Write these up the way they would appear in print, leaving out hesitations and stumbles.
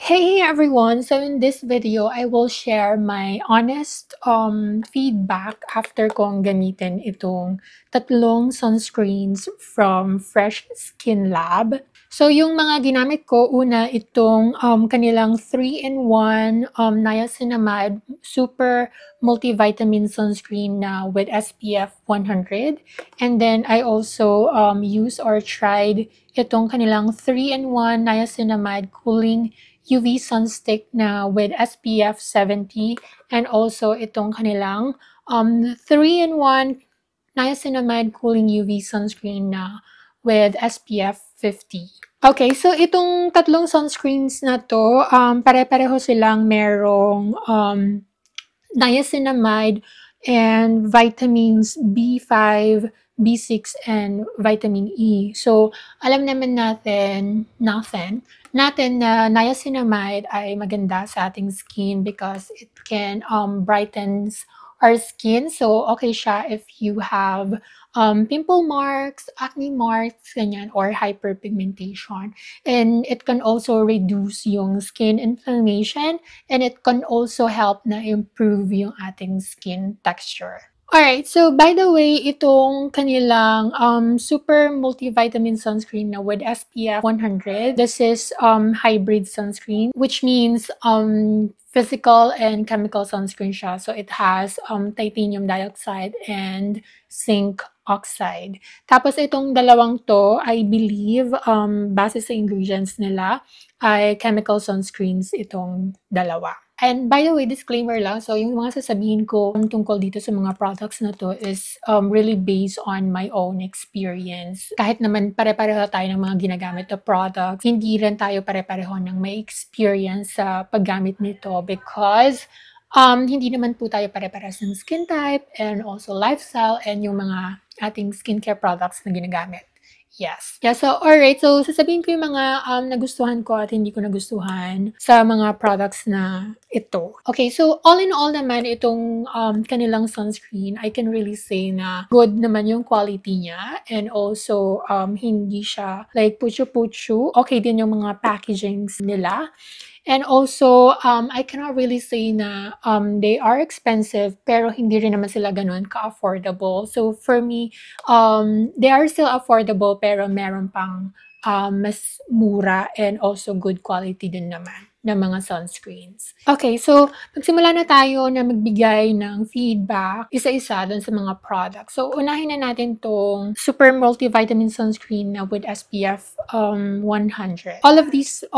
Hey everyone! So in this video, I will share my honest feedback after kong gamitin itong tatlong sunscreens from Fresh Skin Lab. So yung mga ginamit ko, una itong kanilang 3-in-1 niacinamide super multivitamin sunscreen na with SPF 100. And then I also used or tried itong kanilang 3-in-1 niacinamide cooling UV Sunstick na with SPF 70 and also itong kanilang 3-in-1 niacinamide cooling UV sunscreen na with SPF 50. Okay, so itong tatlong sunscreens na to, pare-pareho silang merong niacinamide and vitamins B5, B6, and vitamin E. So, alam naman natin na niacinamide ay maganda sa ating skin because it can brightens our skin. So, okay siya if you have pimple marks, acne marks, ganyan, or hyperpigmentation. And it can also reduce yung skin inflammation and it can also help na improve yung ating skin texture. Alright, so by the way, itong kanilang super multivitamin sunscreen na with SPF 100, this is hybrid sunscreen, which means physical and chemical sunscreen siya. So it has titanium dioxide and zinc oxide. Tapos itong dalawang to, I believe, base sa ingredients nila, ay chemical sunscreens itong dalawa. And by the way, disclaimer lang, so yung mga sasabihin ko tungkol dito sa mga products na to is really based on my own experience. Kahit naman pare-pareho tayo ng mga ginagamit na products, hindi rin tayo pare-pareho ng may experience sa paggamit nito because hindi naman po tayo pare-parehas ng skin type and also lifestyle and yung mga ating skincare products na ginagamit. Yes. Yeah, so alright. So sasabihin ko yung mga nagustuhan ko at hindi ko nagustuhan sa mga products na ito. Okay, so all in all naman itong kanilang sunscreen, I can really say na good naman yung quality niya and also hindi siya like putyo-putyo. Okay din yung mga packagings nila. And also, I cannot really say na they are expensive, pero hindi rin naman sila ganun ka-affordable. So, for me, they are still affordable, pero meron pang mas mura and also good quality din naman ng mga sunscreens. Okay, so magsimula na tayo na magbigay ng feedback isa-isa dun sa mga products. So, unahin na natin tong super multivitamin sunscreen na with SPF 100. All of these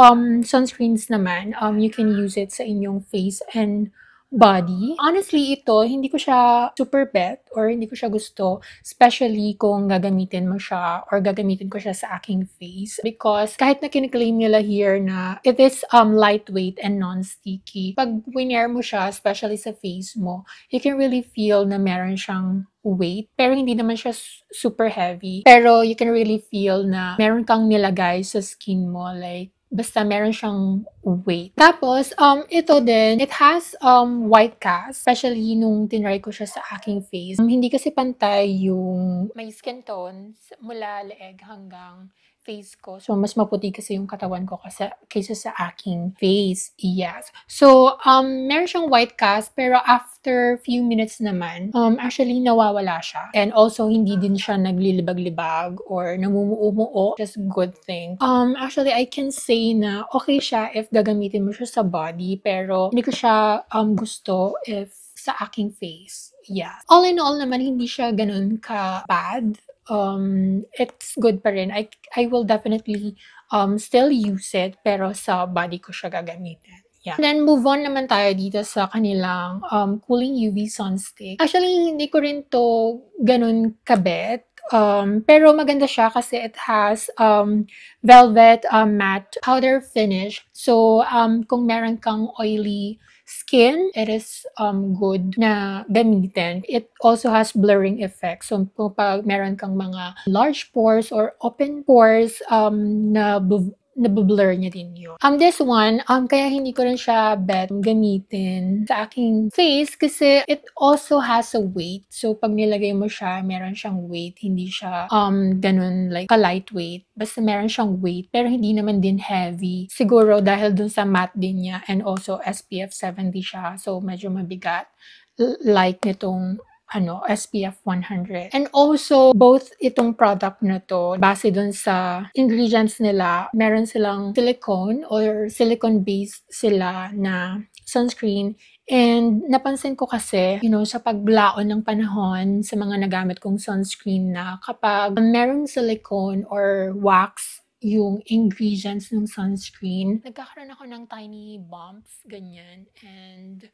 sunscreens naman, you can use it sa inyong face and body. Honestly, ito, hindi ko siya super bet or hindi ko siya gusto, especially kung gagamitin mo siya or gagamitin ko siya sa aking face. Because kahit na kiniklaim nila here na it is lightweight and non-sticky, pag winier mo siya, especially sa face mo, you can really feel na meron siyang weight. Pero hindi naman siya super heavy. Pero you can really feel na meron kang nilagay sa skin mo, like basta meron siyang weight. Tapos, ito din, it has white cast, especially nung tinry ko siya sa aking face. Hindi kasi pantay yung may skin tones mula leeg hanggang face ko. So, mas maputi kasi yung katawan ko kaysa sa aking face. Yes. So, meron siyang white cast, pero after few minutes naman, actually nawawala siya. And also, hindi din siya naglilibag-libag or namumuo-muo. Just good thing. Actually, I can say na okay siya if gagamitin mo siya sa body, pero hindi ko siya gusto if sa aking face. Yeah. All in all naman, hindi siya ganun ka-bad. It's good pa rin. I will definitely still use it, pero sa body ko siya gagamitin. Yeah. And then, move on naman tayo dito sa kanilang cooling UV Sunstick. Actually, hindi ko rin to ganun kabet. Pero maganda siya kasi it has velvet matte powder finish. So, kung meron kang oily skin, it is good na gamitin. It also has blurring effect. So, pag meron kang mga large pores or open pores na nabu-blur niya din yun. This one, kaya hindi ko rin siya bet gamitin sa aking face kasi it also has a weight. So, pag nilagay mo siya, meron siyang weight. Hindi siya, ganun like ka-lightweight. Basta meron siyang weight, pero hindi naman din heavy. Siguro dahil dun sa matte din niya and also SPF 70 siya. So, medyo mabigat. Like nitong SPF 100. And also, both itong product na to, base dun sa ingredients nila, meron silang silicone or silicone-based sila na sunscreen. And napansin ko kasi, sa paglaon ng panahon sa mga nagamit kong sunscreen na kapag meron silicone or wax yung ingredients ng sunscreen, nagkakaroon ako ng tiny bumps, ganyan. And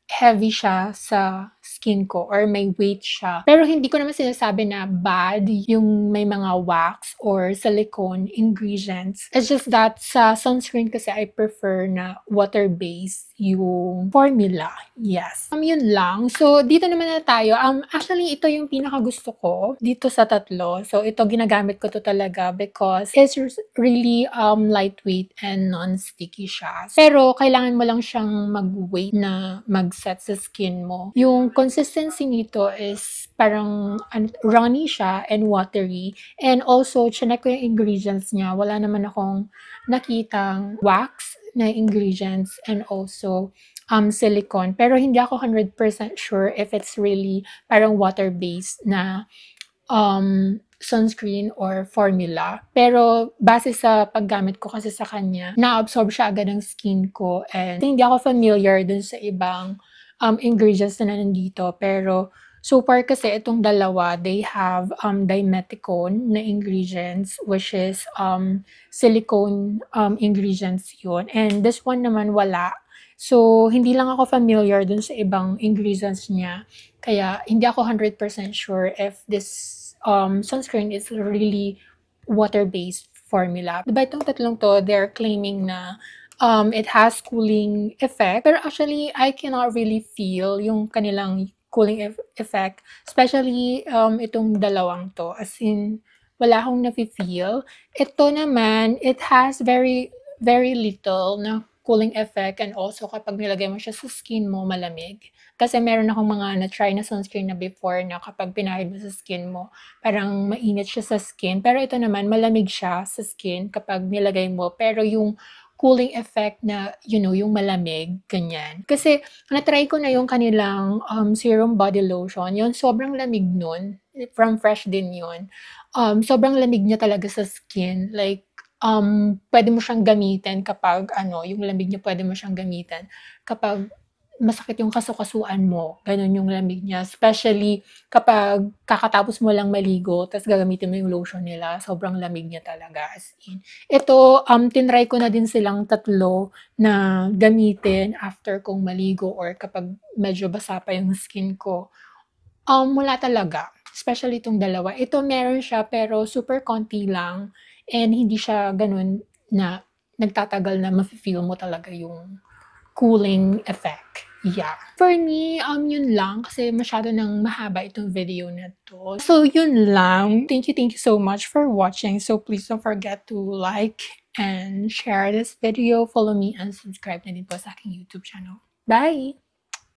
heavy siya sa skin ko or may weight siya. Pero hindi ko naman sinasabi na bad yung may mga wax or silicone ingredients. It's just that sa sunscreen kasi I prefer na water-based yung formula. Yes. Yun lang. So, dito naman na tayo. Actually, ito yung pinaka-gusto ko dito sa tatlo. So, ito ginagamit ko to talaga because it's really lightweight and non-sticky siya. Pero, kailangan mo lang siyang mag-wait na mag-set sa skin mo. Yung consistency nito is parang runny siya and watery. And also, chinek ko yung ingredients niya. Wala naman akong nakitang wax na ingredients and also silicone. Pero hindi ako 100% sure if it's really parang water-based na sunscreen or formula. Pero base sa paggamit ko kasi sa kanya, na-absorb siya agad ng skin ko and hindi ako familiar dun sa ibang ingredients na nandito. Pero so far kasi itong dalawa, they have dimethicone na ingredients which is silicone ingredients yun. And this one naman wala. So, hindi lang ako familiar dun sa ibang ingredients niya. Kaya, hindi ako 100% sure if this sunscreen is really water-based formula. Diba itong tatlong to, they're claiming na it has cooling effect. Pero actually, I cannot really feel yung kanilang cooling effect. Especially itong dalawang to. As in, wala akong nafe-feel. Ito naman, it has very, very little na cooling effect and also kapag nilagay mo siya sa skin mo, malamig. Kasi meron akong mga na-try na sunscreen na before na kapag pinahid mo sa skin mo, parang mainit siya sa skin. Pero ito naman, malamig siya sa skin kapag nilagay mo. Pero yung cooling effect na, yung malamig, ganyan. Kasi, na-try ko na yung kanilang serum body lotion. Yun, sobrang lamig nun. From Fresh din yun. Sobrang lamig niya talaga sa skin. Like, pwede mo siyang gamitin kapag, yung lamig niya pwede mo siyang gamitin kapag masakit yung kasukasuan mo. Ganun yung lamig niya. Especially kapag kakatapos mo lang maligo, tapos gagamitin mo yung lotion nila, sobrang lamig niya talaga. As in. Ito, tinry ko na din silang tatlo na gamitin after kong maligo or kapag medyo basa pa yung skin ko. Wala talaga. Especially itong dalawa. Ito meron siya pero super konti lang. And hindi siya ganun na nagtatagal na mafe-feel mo talaga yung cooling effect. Yeah. For me, yun lang kasi masyado nang mahaba itong video na to. So, yun lang. Thank you so much for watching. So, please don't forget to like and share this video. Follow me and subscribe na din po sa aking YouTube channel. Bye!